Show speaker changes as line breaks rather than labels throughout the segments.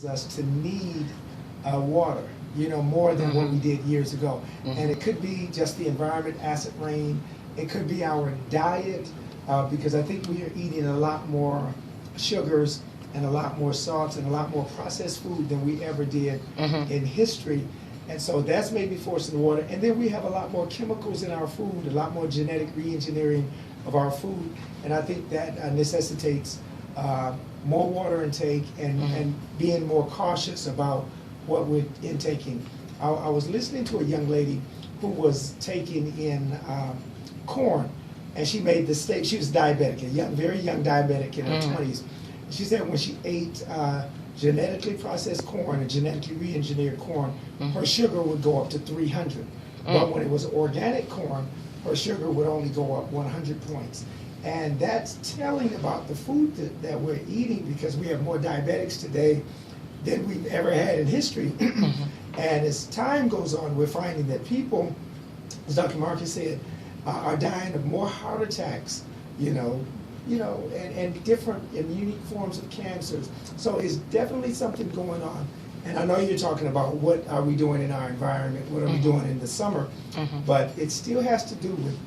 us to need water, more than what we did years ago. And it could be just the environment, acid rain. It could be our diet, because I think we are eating a lot more sugars and a lot more salts and a lot more processed food than we ever did in history. And so that's maybe forcing the water. And then we have a lot more chemicals in our food, a lot more genetic re-engineering of our food. And I think that necessitates more water intake and being more cautious about what we're intaking. I was listening to a young lady who was taking in corn, and she made the statement. She was diabetic, very young diabetic in her 20s. She said when she ate genetically processed corn and genetically re-engineered corn, her sugar would go up to 300. But when it was organic corn, her sugar would only go up 100 points. And that's telling about the food that we're eating, because we have more diabetics today than we've ever had in history. And as time goes on, we're finding that people, as Dr. Marcus said, are dying of more heart attacks, and different and unique forms of cancers. So it's definitely something going on. And I know you're talking about what are we doing in our environment, what are we doing in the summer, but it still has to do with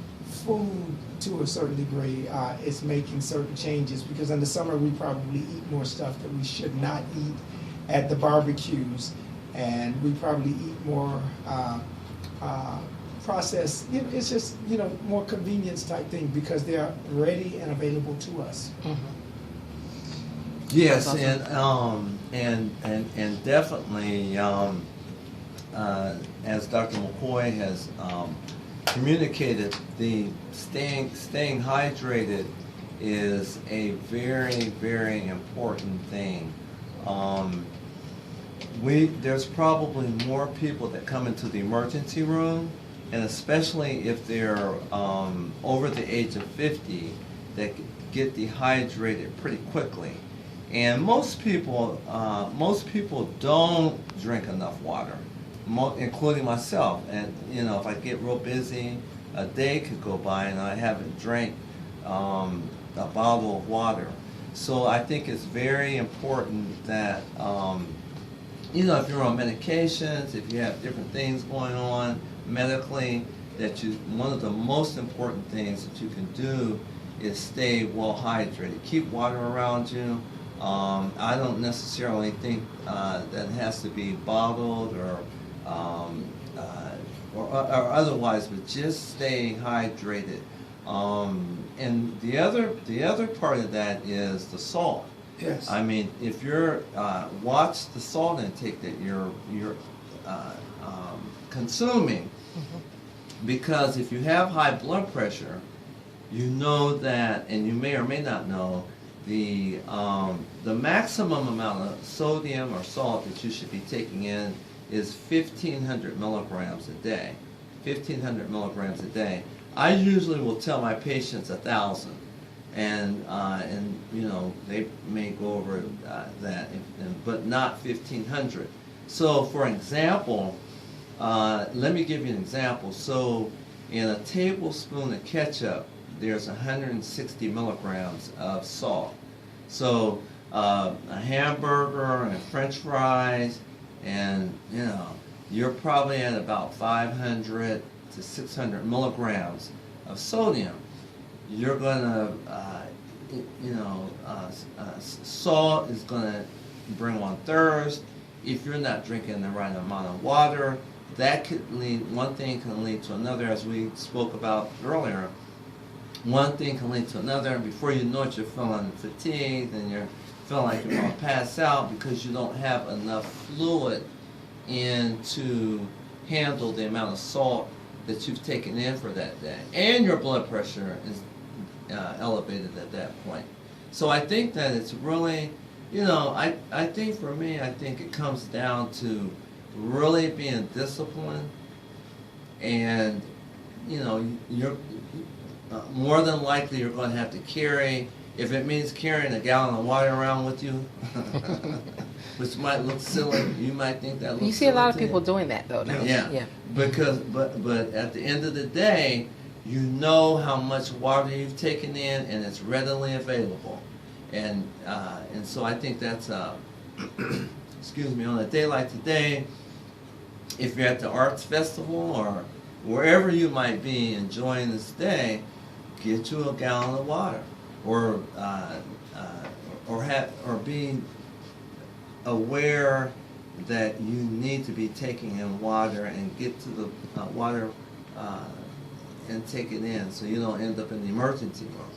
food to a certain degree. It's making certain changes, because in the summer we probably eat more stuff that we should not eat at the barbecues, and we probably eat more processed. It's just more convenience type thing, because they're ready and available to us.
Yes, and definitely, as Dr. McCoy has communicated, the staying hydrated is a very, very important thing. There's probably more people that come into the emergency room, and especially if they're over the age of 50, that get dehydrated pretty quickly. And most people don't drink enough water, including myself. And if I get real busy, a day could go by and I haven't drank a bottle of water. So I think it's very important that if you're on medications, if you have different things going on medically, one of the most important things that you can do is stay well hydrated. Keep water around you. I don't necessarily think that it has to be bottled or otherwise, but just stay hydrated. And the other part of that is the salt.
Yes.
I mean, if you're watch the salt intake that you're consuming, because if you have high blood pressure, you know that, and you may or may not know, the maximum amount of sodium or salt that you should be taking in is 1,500 milligrams a day. 1,500 milligrams a day. I usually will tell my patients 1,000, and they may go over that, but not 1,500. So, for example, let me give you an example. So, in a tablespoon of ketchup, there's 160 milligrams of salt. So, a hamburger and French fries, and you're probably at about 500 to 600 milligrams of sodium. You're gonna, salt is gonna bring on thirst. If you're not drinking the right amount of water, that could lead, one thing can lead to another, as we spoke about earlier. One thing can lead to another, and before you know it, you're feeling fatigued, and you're feeling like you're going to pass out because you don't have enough fluid in to handle the amount of salt that you've taken in for that day. And your blood pressure is elevated at that point. So I think that it's really, I think for me, I think it comes down to really being disciplined, and you're more than likely you're going to have to carry, if it means carrying a gallon of water around with you, which might look silly. You might think that looks silly.
You see a lot of people doing that though now.
Yeah. Because but at the end of the day, you know how much water you've taken in, and it's readily available. And so I think that's excuse me, on a day like today, if you're at the arts festival or wherever you might be enjoying this day, get you a gallon of water, or be aware that you need to be taking in water and get to the water and take it in, so you don't end up in the emergency room.